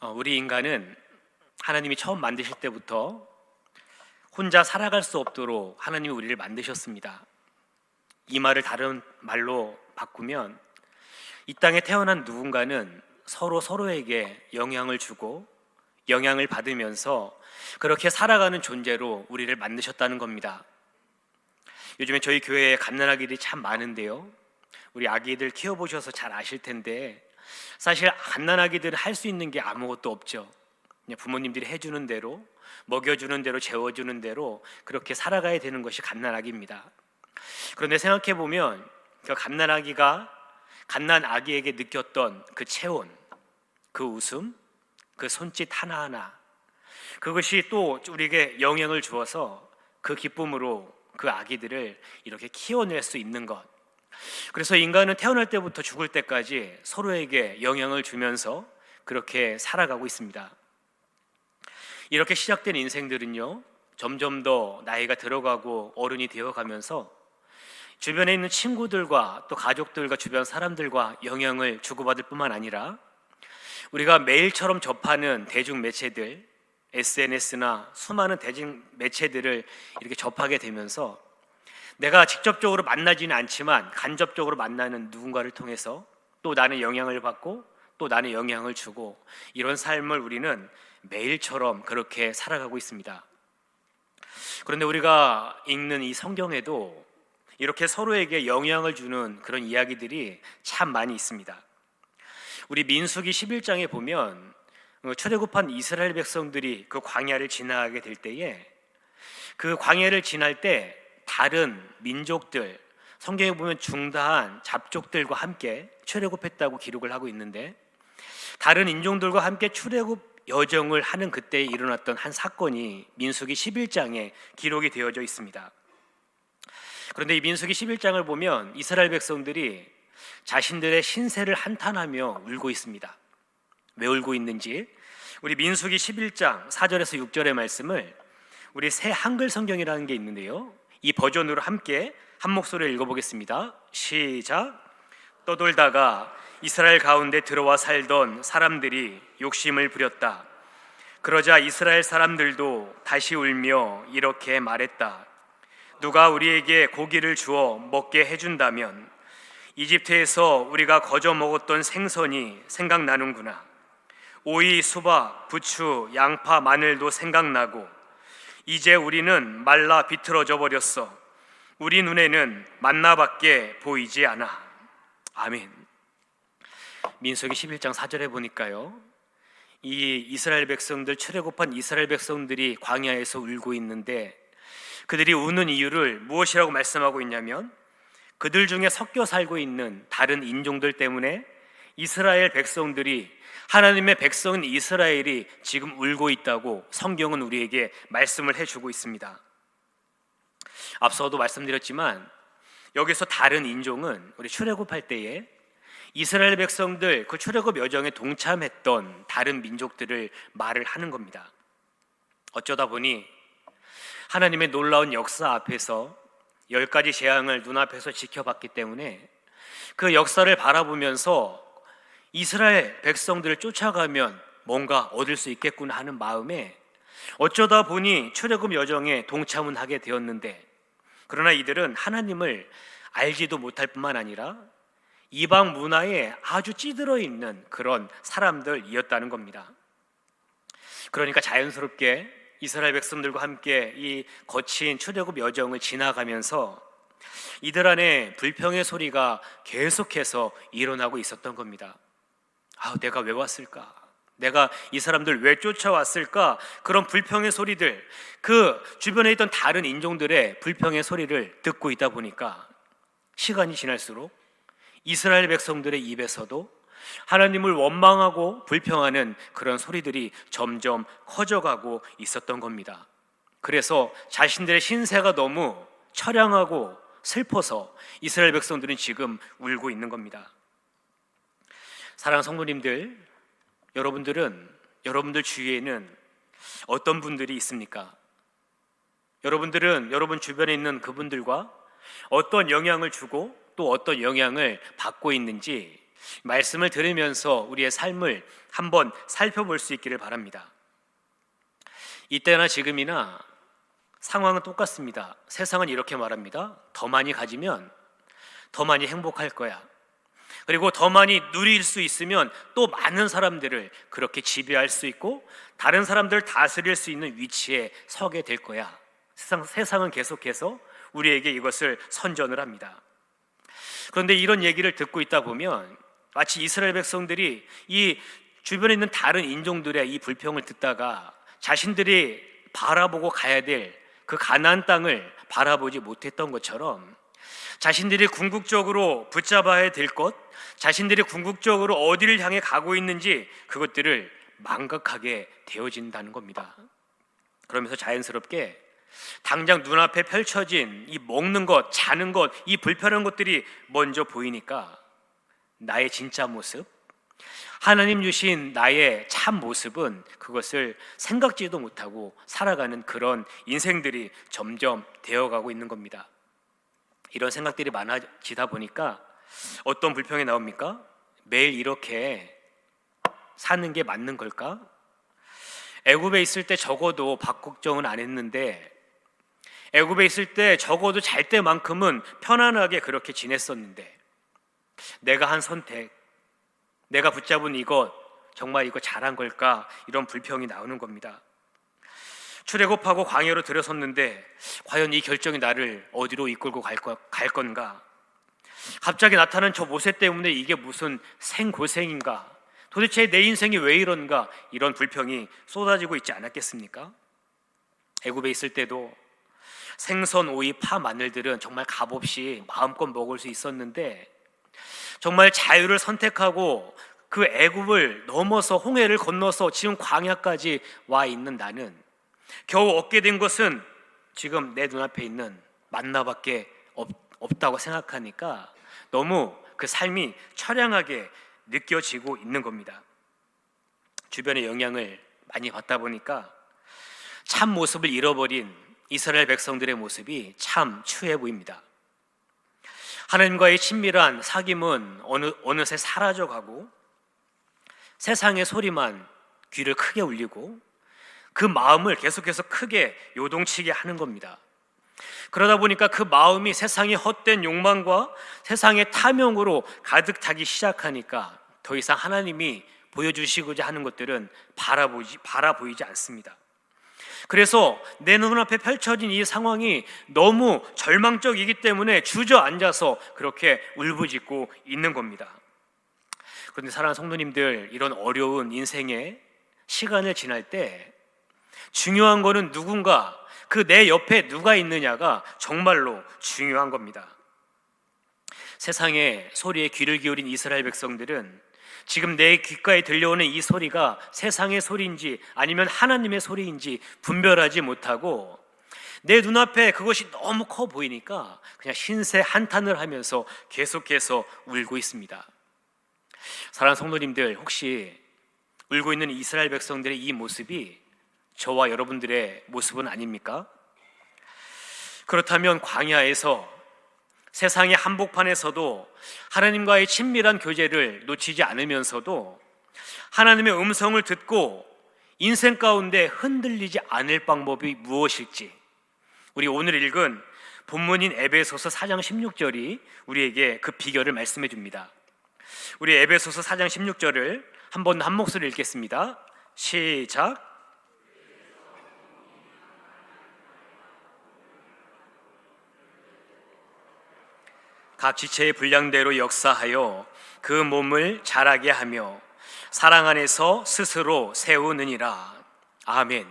우리 인간은 하나님이 처음 만드실 때부터 혼자 살아갈 수 없도록 하나님이 우리를 만드셨습니다. 이 말을 다른 말로 바꾸면 이 땅에 태어난 누군가는 서로 서로에게 영향을 주고 영향을 받으면서 그렇게 살아가는 존재로 우리를 만드셨다는 겁니다. 요즘에 저희 교회에 갓난아기들이 참 많은데요, 우리 아기들 키워보셔서 잘 아실 텐데 사실 갓난아기들은 할 수 있는 게 아무것도 없죠. 그냥 부모님들이 해주는 대로, 먹여주는 대로, 재워주는 대로 그렇게 살아가야 되는 것이 갓난아기입니다. 그런데 생각해보면 그 갓난아기에게 느꼈던 그 체온, 그 웃음, 그 손짓 하나하나, 그것이 또 우리에게 영향을 주어서 그 기쁨으로 그 아기들을 이렇게 키워낼 수 있는 것. 그래서 인간은 태어날 때부터 죽을 때까지 서로에게 영향을 주면서 그렇게 살아가고 있습니다. 이렇게 시작된 인생들은요, 점점 더 나이가 들어가고 어른이 되어가면서 주변에 있는 친구들과 또 가족들과 주변 사람들과 영향을 주고받을 뿐만 아니라 우리가 매일처럼 접하는 대중 매체들, SNS나 수많은 대중 매체들을 이렇게 접하게 되면서 내가 직접적으로 만나지는 않지만 간접적으로 만나는 누군가를 통해서 또 나는 영향을 받고 또 나는 영향을 주고, 이런 삶을 우리는 매일처럼 그렇게 살아가고 있습니다. 그런데 우리가 읽는 이 성경에도 이렇게 서로에게 영향을 주는 그런 이야기들이 참 많이 있습니다. 우리 민수기 11장에 보면 출애굽한 이스라엘 백성들이 그 광야를 지나가게 될 때에, 그 광야를 지날 때 다른 민족들, 성경에 보면 중다한 잡족들과 함께 출애굽했다고 기록을 하고 있는데, 다른 인종들과 함께 출애굽 여정을 하는 그때에 일어났던 한 사건이 민수기 11장에 기록이 되어져 있습니다. 그런데 이 민수기 11장을 보면 이스라엘 백성들이 자신들의 신세를 한탄하며 울고 있습니다. 왜 울고 있는지 우리 민수기 11장 4절에서 6절의 말씀을 우리 새 한글 성경이라는 게 있는데요, 이 버전으로 함께 한 목소리로 읽어보겠습니다. 시작. 떠돌다가 이스라엘 가운데 들어와 살던 사람들이 욕심을 부렸다. 그러자 이스라엘 사람들도 다시 울며 이렇게 말했다. 누가 우리에게 고기를 주어 먹게 해준다면 이집트에서 우리가 거저 먹었던 생선이 생각나는구나. 오이, 수박, 부추, 양파, 마늘도 생각나고 이제 우리는 말라 비틀어져 버렸어. 우리 눈에는 만나밖에 보이지 않아. 아멘. 민수기 11장 4절에 보니까요, 이 이스라엘 백성들, 출애굽한 이스라엘 백성들이 광야에서 울고 있는데 그들이 우는 이유를 무엇이라고 말씀하고 있냐면, 그들 중에 섞여 살고 있는 다른 인종들 때문에 이스라엘 백성들이, 하나님의 백성인 이스라엘이 지금 울고 있다고 성경은 우리에게 말씀을 해주고 있습니다. 앞서도 말씀드렸지만 여기서 다른 인종은 우리 출애굽할 때에 이스라엘 백성들 그 출애굽 여정에 동참했던 다른 민족들을 말을 하는 겁니다. 어쩌다 보니 하나님의 놀라운 역사 앞에서 10가지 재앙을 눈앞에서 지켜봤기 때문에 그 역사를 바라보면서 이스라엘 백성들을 쫓아가면 뭔가 얻을 수 있겠구나 하는 마음에 어쩌다 보니 출애굽 여정에 동참은 하게 되었는데, 그러나 이들은 하나님을 알지도 못할 뿐만 아니라 이방 문화에 아주 찌들어 있는 그런 사람들이었다는 겁니다. 그러니까 자연스럽게 이스라엘 백성들과 함께 이 거친 출애굽 여정을 지나가면서 이들 안에 불평의 소리가 계속해서 일어나고 있었던 겁니다. 내가 왜 왔을까? 내가 이 사람들 왜 쫓아왔을까? 그런 불평의 소리들, 그 주변에 있던 다른 인종들의 불평의 소리를 듣고 있다 보니까 시간이 지날수록 이스라엘 백성들의 입에서도 하나님을 원망하고 불평하는 그런 소리들이 점점 커져가고 있었던 겁니다. 그래서 자신들의 신세가 너무 처량하고 슬퍼서 이스라엘 백성들은 지금 울고 있는 겁니다. 사랑하는 성도님들, 여러분들 주위에는 어떤 분들이 있습니까? 여러분들은 여러분 주변에 있는 그분들과 어떤 영향을 주고 또 어떤 영향을 받고 있는지 말씀을 들으면서 우리의 삶을 한번 살펴볼 수 있기를 바랍니다. 이때나 지금이나 상황은 똑같습니다. 세상은 이렇게 말합니다. 더 많이 가지면 더 많이 행복할 거야. 그리고 더 많이 누릴 수 있으면 또 많은 사람들을 그렇게 지배할 수 있고 다른 사람들을 다스릴 수 있는 위치에 서게 될 거야. 세상은 계속해서 우리에게 이것을 선전을 합니다. 그런데 이런 얘기를 듣고 있다 보면 마치 이스라엘 백성들이 이 주변에 있는 다른 인종들의 이 불평을 듣다가 자신들이 바라보고 가야 될 그 가나안 땅을 바라보지 못했던 것처럼 자신들이 궁극적으로 붙잡아야 될 것, 자신들이 궁극적으로 어디를 향해 가고 있는지 그것들을 망각하게 되어진다는 겁니다. 그러면서 자연스럽게 당장 눈앞에 펼쳐진 이 먹는 것, 자는 것, 이 불편한 것들이 먼저 보이니까 나의 진짜 모습, 하나님 주신 나의 참 모습은 그것을 생각지도 못하고 살아가는 그런 인생들이 점점 되어가고 있는 겁니다. 이런 생각들이 많아지다 보니까 어떤 불평이 나옵니까? 매일 이렇게 사는 게 맞는 걸까? 애굽에 있을 때 적어도 밥 걱정은 안 했는데 애굽에 있을 때 적어도 잘 때만큼은 편안하게 그렇게 지냈었는데 내가 한 선택, 내가 붙잡은 이것, 정말 이거 잘한 걸까? 이런 불평이 나오는 겁니다. 출애굽하고 광야로 들어섰는데 과연 이 결정이 나를 어디로 이끌고 갈 건가? 갑자기 나타난 저 모세 때문에 이게 무슨 생고생인가? 도대체 내 인생이 왜 이런가? 이런 불평이 쏟아지고 있지 않았겠습니까? 애굽에 있을 때도 생선, 오이, 파, 마늘들은 정말 값없이 마음껏 먹을 수 있었는데 정말 자유를 선택하고 그 애굽을 넘어서 홍해를 건너서 지금 광야까지 와 있는 나는 겨우 얻게 된 것은 지금 내 눈앞에 있는 만나밖에 없다고 생각하니까 너무 그 삶이 처량하게 느껴지고 있는 겁니다. 주변의 영향을 많이 받다 보니까 참 모습을 잃어버린 이스라엘 백성들의 모습이 참 추해 보입니다. 하나님과의 친밀한 사귐은 어느새 사라져가고 세상의 소리만 귀를 크게 울리고 그 마음을 계속해서 크게 요동치게 하는 겁니다. 그러다 보니까 그 마음이 세상의 헛된 욕망과 세상의 탐욕으로 가득 차기 시작하니까 더 이상 하나님이 보여주시고자 하는 것들은 바라보이지 않습니다. 그래서 내 눈앞에 펼쳐진 이 상황이 너무 절망적이기 때문에 주저앉아서 그렇게 울부짖고 있는 겁니다. 그런데 사랑하는 성도님들, 이런 어려운 인생의 시간을 지날 때 중요한 거는 누군가, 그 내 옆에 누가 있느냐가 정말로 중요한 겁니다. 세상의 소리에 귀를 기울인 이스라엘 백성들은 지금 내 귓가에 들려오는 이 소리가 세상의 소리인지 아니면 하나님의 소리인지 분별하지 못하고 내 눈앞에 그것이 너무 커 보이니까 그냥 신세 한탄을 하면서 계속해서 울고 있습니다. 사랑하는 성도님들, 혹시 울고 있는 이스라엘 백성들의 이 모습이 저와 여러분들의 모습은 아닙니까? 그렇다면 광야에서 세상의 한복판에서도 하나님과의 친밀한 교제를 놓치지 않으면서도 하나님의 음성을 듣고 인생 가운데 흔들리지 않을 방법이 무엇일지, 우리 오늘 읽은 본문인 에베소서 4장 16절이 우리에게 그 비결을 말씀해 줍니다. 우리 에베소서 4장 16절을 한 목소리 읽겠습니다. 시작. 각 지체의 분량대로 역사하여 그 몸을 자라게 하며 사랑 안에서 스스로 세우느니라. 아멘.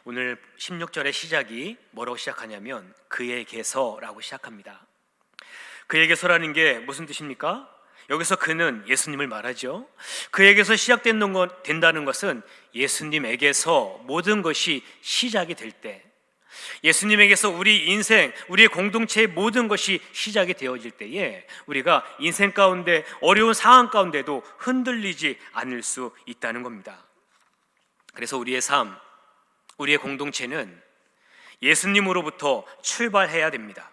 오늘 16절의 시작이 뭐라고 시작하냐면 그에게서라고 시작합니다. 그에게서라는 게 무슨 뜻입니까? 여기서 그는 예수님을 말하죠. 그에게서 된다는 것은 예수님에게서 모든 것이 시작이 될 때, 예수님에게서 우리 인생, 우리의 공동체의 모든 것이 시작이 되어질 때에 우리가 인생 가운데 어려운 상황 가운데도 흔들리지 않을 수 있다는 겁니다. 그래서 우리의 삶, 우리의 공동체는 예수님으로부터 출발해야 됩니다.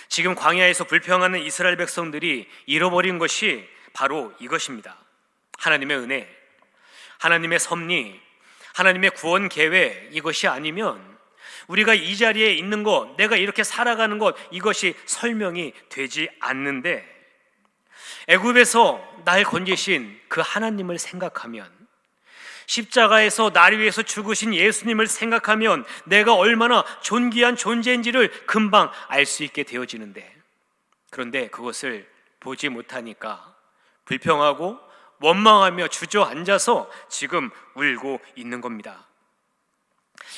지금 광야에서 불평하는 이스라엘 백성들이 잃어버린 것이 바로 이것입니다. 하나님의 은혜, 하나님의 섭리, 하나님의 구원 계획, 이것이 아니면 우리가 이 자리에 있는 것, 내가 이렇게 살아가는 것, 이것이 설명이 되지 않는데, 애굽에서 날 건지신 그 하나님을 생각하면, 십자가에서 나를 위해서 죽으신 예수님을 생각하면 내가 얼마나 존귀한 존재인지를 금방 알 수 있게 되어지는데, 그런데 그것을 보지 못하니까 불평하고 원망하며 주저앉아서 지금 울고 있는 겁니다.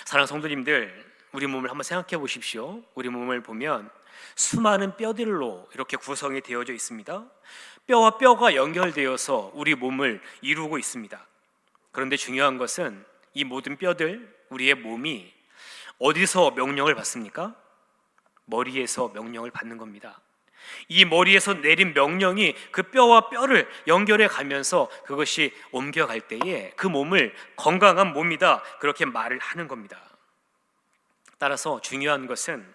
사랑하는 성도님들, 우리 몸을 한번 생각해 보십시오. 우리 몸을 보면 수많은 뼈들로 이렇게 구성이 되어져 있습니다. 뼈와 뼈가 연결되어서 우리 몸을 이루고 있습니다. 그런데 중요한 것은 이 모든 뼈들, 우리의 몸이 어디서 명령을 받습니까? 머리에서 명령을 받는 겁니다. 이 머리에서 내린 명령이 그 뼈와 뼈를 연결해 가면서 그것이 옮겨갈 때에 그 몸을 건강한 몸이다, 그렇게 말을 하는 겁니다. 따라서 중요한 것은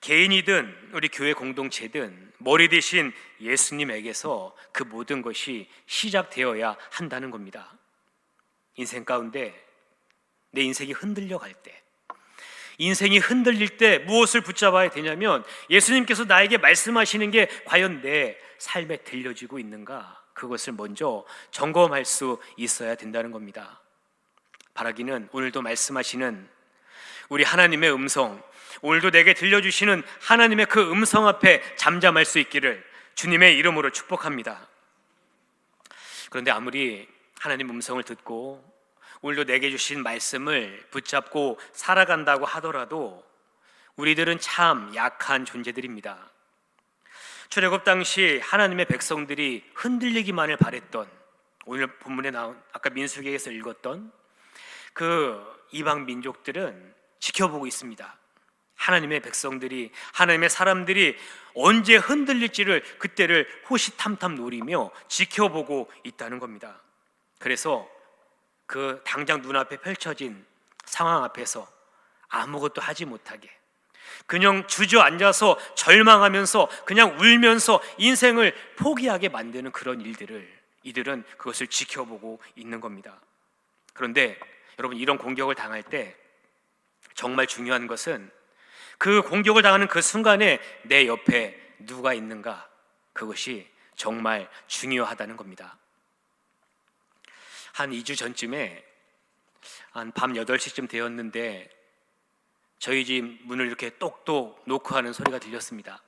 개인이든 우리 교회 공동체든 머리 대신 예수님에게서 그 모든 것이 시작되어야 한다는 겁니다. 인생 가운데 내 인생이 흔들려 갈 때, 인생이 흔들릴 때 무엇을 붙잡아야 되냐면, 예수님께서 나에게 말씀하시는 게 과연 내 삶에 들려지고 있는가, 그것을 먼저 점검할 수 있어야 된다는 겁니다. 바라기는 오늘도 말씀하시는 우리 하나님의 음성, 오늘도 내게 들려주시는 하나님의 그 음성 앞에 잠잠할 수 있기를 주님의 이름으로 축복합니다. 그런데 아무리 하나님 음성을 듣고 오늘도 내게 주신 말씀을 붙잡고 살아간다고 하더라도 우리들은 참 약한 존재들입니다. 출애굽 당시 하나님의 백성들이 흔들리기만을 바랬던, 오늘 본문에 나온 아까 민수기에서 읽었던 그 이방 민족들은 지켜보고 있습니다. 하나님의 백성들이, 하나님의 사람들이 언제 흔들릴지를 그때를 호시탐탐 노리며 지켜보고 있다는 겁니다. 그래서 그 당장 눈앞에 펼쳐진 상황 앞에서 아무것도 하지 못하게, 그냥 주저앉아서 절망하면서 그냥 울면서 인생을 포기하게 만드는 그런 일들을 이들은 그것을 지켜보고 있는 겁니다. 그런데 여러분, 이런 공격을 당할 때 정말 중요한 것은 그 공격을 당하는 그 순간에 내 옆에 누가 있는가, 그것이 정말 중요하다는 겁니다. 한 2주 전쯤에 한 밤 8시쯤 되었는데 저희 집 문을 이렇게 똑똑 놓고 하는 소리가 들렸습니다.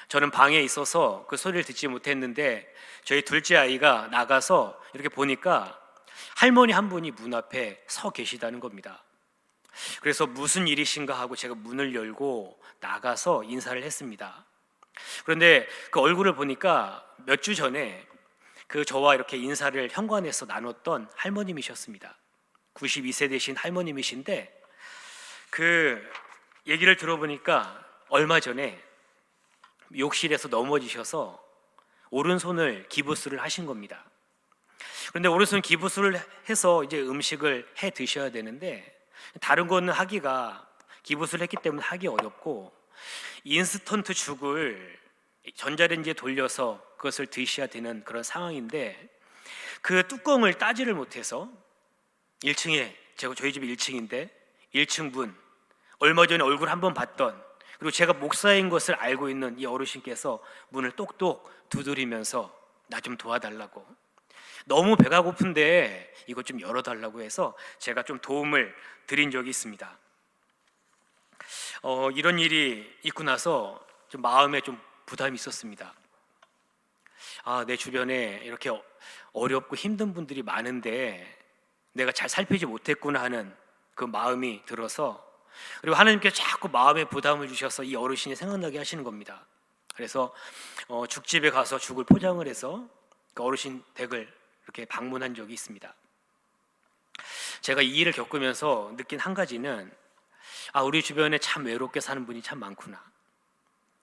저는 방에 있어서 그 소리를 듣지 못했는데 저희 둘째 아이가 나가서 이렇게 보니까 할머니 한 분이 문 앞에 서 계시다는 겁니다. 그래서 무슨 일이신가 하고 제가 문을 열고 나가서 인사를 했습니다. 그런데 그 얼굴을 보니까 몇 주 전에 그 저와 이렇게 인사를 현관에서 나눴던 할머님이셨습니다. 92세 되신 할머님이신데 그 얘기를 들어보니까 얼마 전에 욕실에서 넘어지셔서 오른손을 기부스를 하신 겁니다. 그런데 오른손 기부스를 해서 이제 음식을 해 드셔야 되는데 다른 거는 하기가, 기부스를 했기 때문에 하기 어렵고 인스턴트 죽을 전자레인지에 돌려서 그것을 드셔야 되는 그런 상황인데 그 뚜껑을 따지를 못해서 1층에, 저희 집이 1층인데 1층 분, 얼마 전에 얼굴 한번 봤던, 그리고 제가 목사인 것을 알고 있는 이 어르신께서 문을 똑똑 두드리면서 나 좀 도와달라고, 너무 배가 고픈데 이것 좀 열어달라고 해서 제가 좀 도움을 드린 적이 있습니다. 이런 일이 있고 나서 좀 마음에 좀 부담이 있었습니다. 내 주변에 이렇게 어렵고 힘든 분들이 많은데 내가 잘 살피지 못했구나 하는 그 마음이 들어서, 그리고 하나님께서 자꾸 마음에 부담을 주셔서 이 어르신이 생각나게 하시는 겁니다. 그래서 죽집에 가서 죽을 포장을 해서 그 어르신 댁을 이렇게 방문한 적이 있습니다. 제가 이 일을 겪으면서 느낀 한 가지는, 우리 주변에 참 외롭게 사는 분이 참 많구나.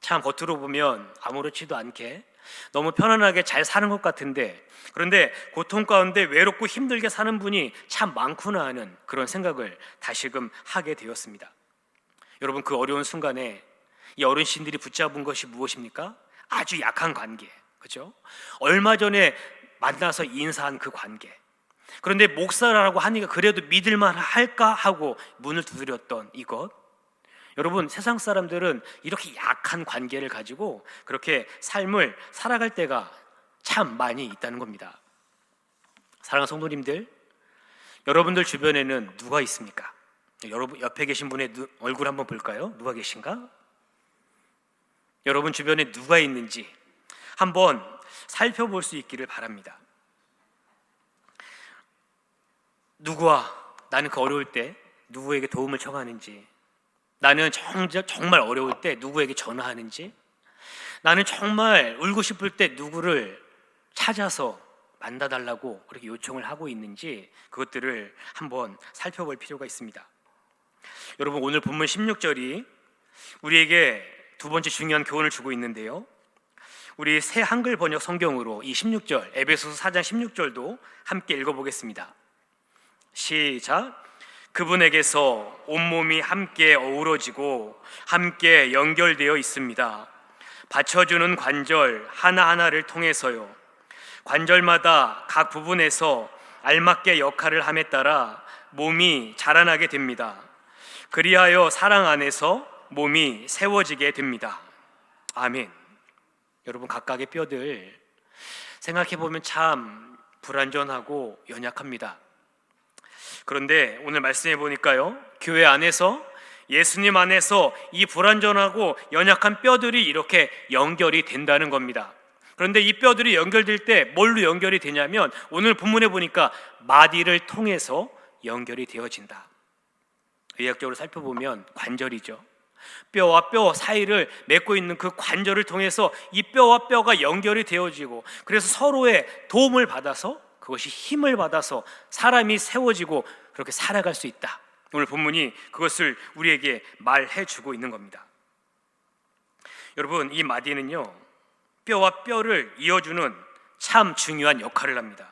참 겉으로 보면 아무렇지도 않게 너무 편안하게 잘 사는 것 같은데, 그런데 고통 가운데 외롭고 힘들게 사는 분이 참 많구나 하는 그런 생각을 다시금 하게 되었습니다. 여러분, 그 어려운 순간에 이 어르신들이 붙잡은 것이 무엇입니까? 아주 약한 관계, 그죠? 얼마 전에 만나서 인사한 그 관계. 그런데 목사라고 하니까 그래도 믿을만 할까 하고 문을 두드렸던 이것. 여러분, 세상 사람들은 이렇게 약한 관계를 가지고 그렇게 삶을 살아갈 때가 참 많이 있다는 겁니다. 사랑하는 성도님들, 여러분들 주변에는 누가 있습니까? 여러분 옆에 계신 분의 얼굴 한번 볼까요? 누가 계신가? 여러분 주변에 누가 있는지 한번 살펴볼 수 있기를 바랍니다. 누구와 나는 그 어려울 때 누구에게 도움을 청하는지, 나는 정말 어려울 때 누구에게 전화하는지, 나는 정말 울고 싶을 때 누구를 찾아서 만나달라고 그렇게 요청을 하고 있는지, 그것들을 한번 살펴볼 필요가 있습니다. 여러분, 오늘 본문 16절이 우리에게 두 번째 중요한 교훈을 주고 있는데요, 우리 새 한글 번역 성경으로 이 16절, 에베소서 4장 16절도 함께 읽어보겠습니다. 시작. 그분에게서 온몸이 함께 어우러지고 함께 연결되어 있습니다. 받쳐주는 관절 하나하나를 통해서요, 관절마다 각 부분에서 알맞게 역할을 함에 따라 몸이 자라나게 됩니다. 그리하여 사랑 안에서 몸이 세워지게 됩니다. 아멘. 여러분, 각각의 뼈들 생각해보면 참 불완전하고 연약합니다. 그런데 오늘 말씀해 보니까요, 교회 안에서, 예수님 안에서 이 불완전하고 연약한 뼈들이 이렇게 연결이 된다는 겁니다. 그런데 이 뼈들이 연결될 때 뭘로 연결이 되냐면, 오늘 본문에 보니까 마디를 통해서 연결이 되어진다. 의학적으로 살펴보면 관절이죠. 뼈와 뼈 사이를 맺고 있는 그 관절을 통해서 이 뼈와 뼈가 연결이 되어지고, 그래서 서로의 도움을 받아서, 그것이 힘을 받아서 사람이 세워지고 그렇게 살아갈 수 있다. 오늘 본문이 그것을 우리에게 말해 주고 있는 겁니다. 여러분, 이 마디는요, 뼈와 뼈를 이어주는 참 중요한 역할을 합니다.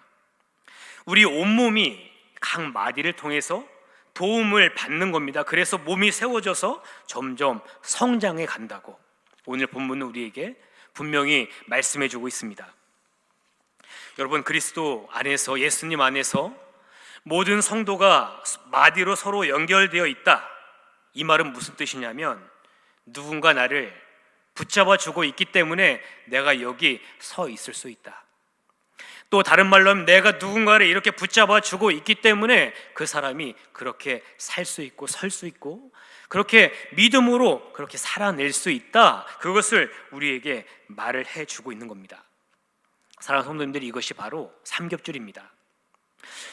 우리 온몸이 각 마디를 통해서 도움을 받는 겁니다. 그래서 몸이 세워져서 점점 성장해 간다고 오늘 본문은 우리에게 분명히 말씀해 주고 있습니다. 여러분, 그리스도 안에서, 예수님 안에서 모든 성도가 마디로 서로 연결되어 있다. 이 말은 무슨 뜻이냐면, 누군가 나를 붙잡아 주고 있기 때문에 내가 여기 서 있을 수 있다. 또 다른 말로 하면, 내가 누군가를 이렇게 붙잡아 주고 있기 때문에 그 사람이 그렇게 살 수 있고 설 수 있고 그렇게 믿음으로 그렇게 살아낼 수 있다. 그것을 우리에게 말을 해주고 있는 겁니다. 사랑하는 성도님들이, 이것이 바로 삼겹줄입니다.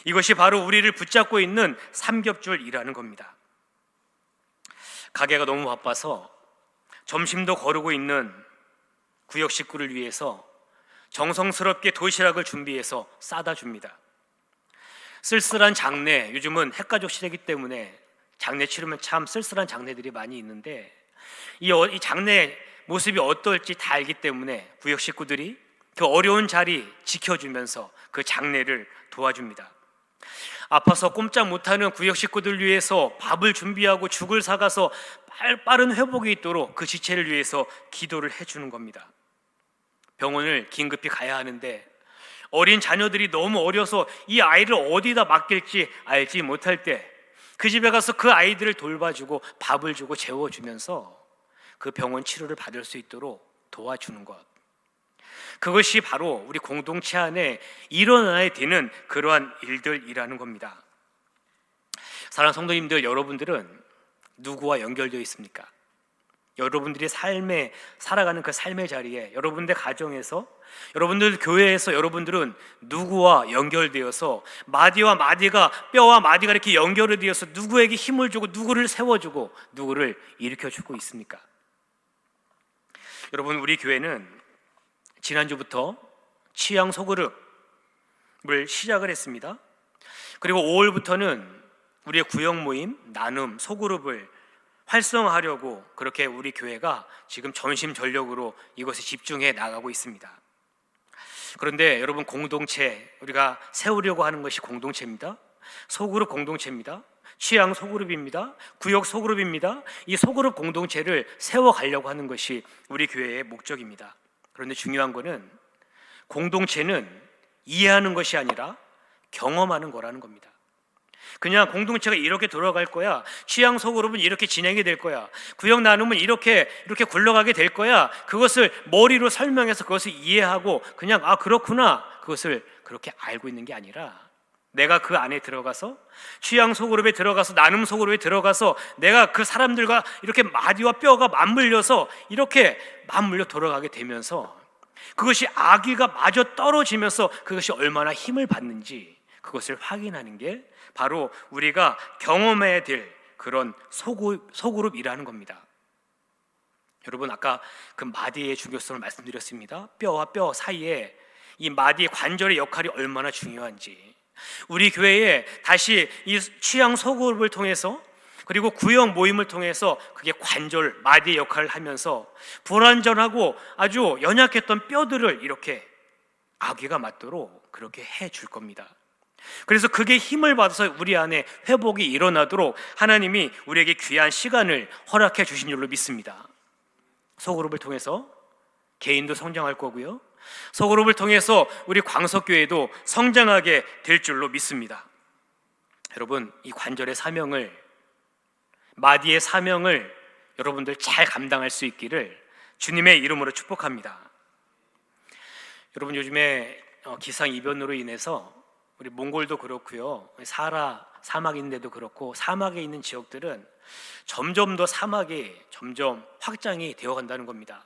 이것이 바로 우리를 붙잡고 있는 삼겹줄이라는 겁니다. 가게가 너무 바빠서 점심도 거르고 있는 구역 식구를 위해서 정성스럽게 도시락을 준비해서 싸다 줍니다. 쓸쓸한 장례, 요즘은 핵가족 시대이기 때문에 장례 치르면 참 쓸쓸한 장례들이 많이 있는데, 이 장례 모습이 어떨지 다 알기 때문에 구역 식구들이 그 어려운 자리 지켜주면서 그 장례를 도와줍니다. 아파서 꼼짝 못하는 구역 식구들 위해서 밥을 준비하고 죽을 사가서 빠른 회복이 있도록 그 지체를 위해서 기도를 해주는 겁니다. 병원을 긴급히 가야 하는데 어린 자녀들이 너무 어려서 이 아이를 어디다 맡길지 알지 못할 때 그 집에 가서 그 아이들을 돌봐주고 밥을 주고 재워주면서 그 병원 치료를 받을 수 있도록 도와주는 것, 그것이 바로 우리 공동체 안에 일어나야 되는 그러한 일들이라는 겁니다. 사랑하는 성도님들, 여러분들은 누구와 연결되어 있습니까? 여러분들이 삶에 살아가는 그 삶의 자리에, 여러분들 가정에서, 여러분들 교회에서 여러분들은 누구와 연결되어서 마디와 마디가, 뼈와 마디가 이렇게 연결이 되어서 누구에게 힘을 주고 누구를 세워주고 누구를 일으켜주고 있습니까? 여러분, 우리 교회는 지난주부터 취향 소그룹을 시작을 했습니다. 그리고 5월부터는 우리의 구역 모임, 나눔, 소그룹을 활성화하려고 그렇게 우리 교회가 지금 전심 전력으로 이것에 집중해 나가고 있습니다. 그런데 여러분, 공동체, 우리가 세우려고 하는 것이 공동체입니다. 소그룹 공동체입니다. 취향 소그룹입니다. 구역 소그룹입니다. 이 소그룹 공동체를 세워가려고 하는 것이 우리 교회의 목적입니다. 그런데 중요한 것은 공동체는 이해하는 것이 아니라 경험하는 거라는 겁니다. 그냥 공동체가 이렇게 돌아갈 거야, 취향 소그룹은 이렇게 진행이 될 거야, 구역 나눔은 이렇게 굴러가게 될 거야, 그것을 머리로 설명해서 그것을 이해하고 그냥 그렇구나, 그것을 그렇게 알고 있는 게 아니라 내가 그 안에 들어가서 취향 소그룹에 들어가서 나눔 소그룹에 들어가서 내가 그 사람들과 이렇게 마디와 뼈가 맞물려서 이렇게 맞물려 돌아가게 되면서 그것이 아기가 마저 떨어지면서 그것이 얼마나 힘을 받는지 그것을 확인하는 게 바로 우리가 경험해야 될 그런 소그룹이라는 겁니다. 여러분, 아까 그 마디의 중요성을 말씀드렸습니다. 뼈와 뼈 사이에 이 마디의 관절의 역할이 얼마나 중요한지, 우리 교회에 다시 이 취향 소그룹을 통해서 그리고 구역 모임을 통해서 그게 관절, 마디의 역할을 하면서 불완전하고 아주 연약했던 뼈들을 이렇게 아기가 맞도록 그렇게 해줄 겁니다. 그래서 그게 힘을 받아서 우리 안에 회복이 일어나도록 하나님이 우리에게 귀한 시간을 허락해 주신 줄로 믿습니다. 소그룹을 통해서 개인도 성장할 거고요, 소그룹을 통해서 우리 광석교회도 성장하게 될 줄로 믿습니다. 여러분, 이 관절의 사명을, 마디의 사명을 여러분들 잘 감당할 수 있기를 주님의 이름으로 축복합니다. 여러분, 요즘에 기상이변으로 인해서 우리 몽골도 그렇고요, 사하라 사막인데도 그렇고 사막에 있는 지역들은 점점 더 사막이 점점 확장이 되어 간다는 겁니다.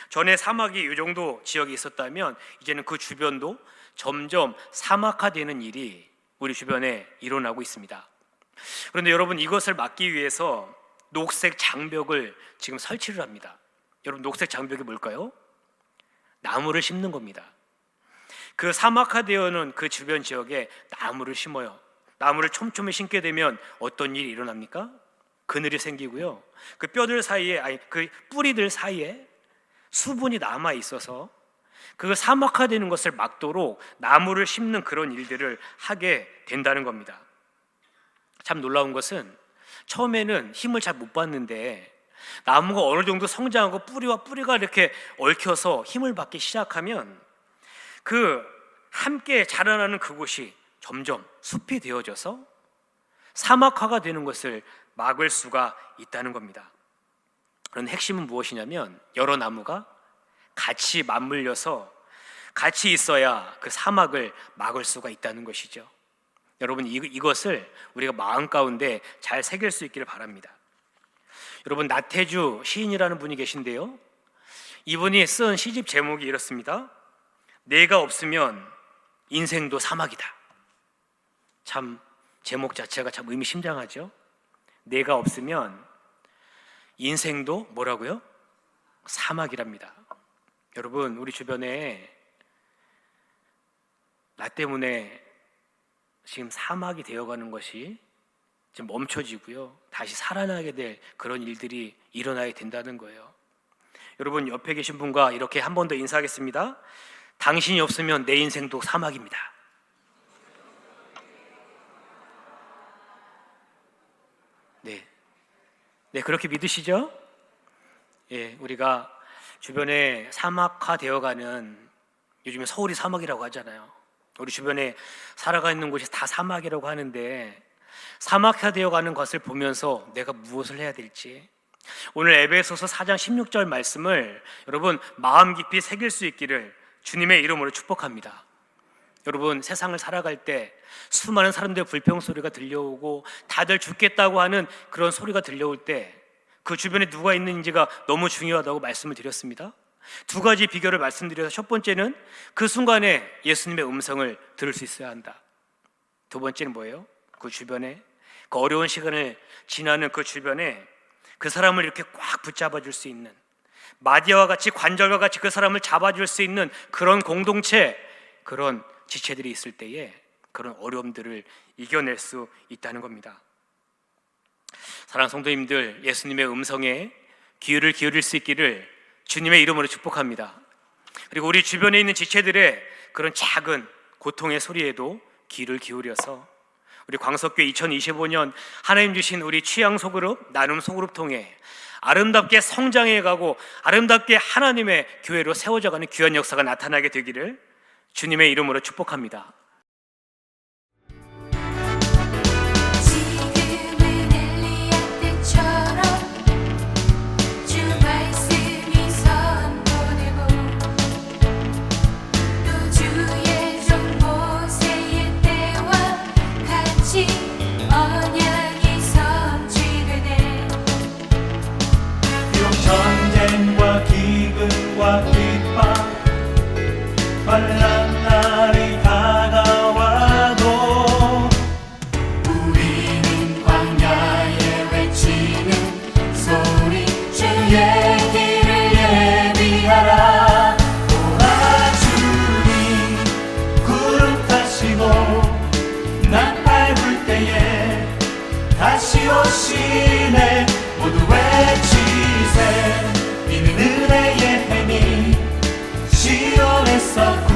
전에 사막이 이 정도 지역이 있었다면 이제는 그 주변도 점점 사막화되는 일이 우리 주변에 일어나고 있습니다. 그런데 여러분, 이것을 막기 위해서 녹색 장벽을 지금 설치를 합니다. 여러분, 녹색 장벽이 뭘까요? 나무를 심는 겁니다. 그 사막화되어는 그 주변 지역에 나무를 심어요. 나무를 촘촘히 심게 되면 어떤 일이 일어납니까? 그늘이 생기고요, 그 뼈들 사이에, 그 뿌리들 사이에 수분이 남아 있어서 그 사막화되는 것을 막도록 나무를 심는 그런 일들을 하게 된다는 겁니다. 참 놀라운 것은 처음에는 힘을 잘 못 받는데 나무가 어느 정도 성장하고 뿌리와 뿌리가 이렇게 얽혀서 힘을 받기 시작하면 그 함께 자라나는 그곳이 점점 숲이 되어져서 사막화가 되는 것을 막을 수가 있다는 겁니다. 그런 핵심은 무엇이냐면 여러 나무가 같이 맞물려서 같이 있어야 그 사막을 막을 수가 있다는 것이죠. 여러분, 이것을 우리가 마음 가운데 잘 새길 수 있기를 바랍니다. 여러분, 나태주 시인이라는 분이 계신데요, 이분이 쓴 시집 제목이 이렇습니다. 내가 없으면 인생도 사막이다. 참 제목 자체가 참 의미심장하죠. 내가 없으면 인생도 뭐라고요? 사막이랍니다. 여러분, 우리 주변에 나 때문에 지금 사막이 되어가는 것이 지금 멈춰지고요, 다시 살아나게 될 그런 일들이 일어나야 된다는 거예요. 여러분, 옆에 계신 분과 이렇게 한 번 더 인사하겠습니다. 당신이 없으면 내 인생도 사막입니다. 네, 그렇게 믿으시죠? 예, 우리가 주변에 사막화 되어가는, 요즘에 서울이 사막이라고 하잖아요. 우리 주변에 살아가 있는 곳이 다 사막이라고 하는데 사막화 되어가는 것을 보면서 내가 무엇을 해야 될지, 오늘 에베소서 4장 16절 말씀을 여러분 마음 깊이 새길 수 있기를 주님의 이름으로 축복합니다. 여러분, 세상을 살아갈 때 수많은 사람들의 불평 소리가 들려오고 다들 죽겠다고 하는 그런 소리가 들려올 때 그 주변에 누가 있는지가 너무 중요하다고 말씀을 드렸습니다. 두 가지 비결을 말씀드려서, 첫 번째는 그 순간에 예수님의 음성을 들을 수 있어야 한다. 두 번째는 뭐예요? 그 주변에, 그 어려운 시간을 지나는 그 주변에 그 사람을 이렇게 꽉 붙잡아 줄 수 있는, 마디아와 같이 관절과 같이 그 사람을 잡아줄 수 있는 그런 공동체, 그런 지체들이 있을 때에 그런 어려움들을 이겨낼 수 있다는 겁니다. 사랑하는 성도님들, 예수님의 음성에 귀를 기울일 수 있기를 주님의 이름으로 축복합니다. 그리고 우리 주변에 있는 지체들의 그런 작은 고통의 소리에도 귀를 기울여서 우리 광석교회 2025년 하나님 주신 우리 취향 소그룹, 나눔 소그룹 통해 아름답게 성장해 가고 아름답게 하나님의 교회로 세워져가는 귀한 역사가 나타나게 되기를 주님의 이름으로 축복합니다. 전쟁과 기근과 핍박 환난 날이 다가와도 우리는 광야에 외치는 소리 주의 길을 예비하라. 오라 주님 구름 타시고 나팔 불 때에 다시 오시네. 모두 외치세 이는 은혜의 해니 시온에서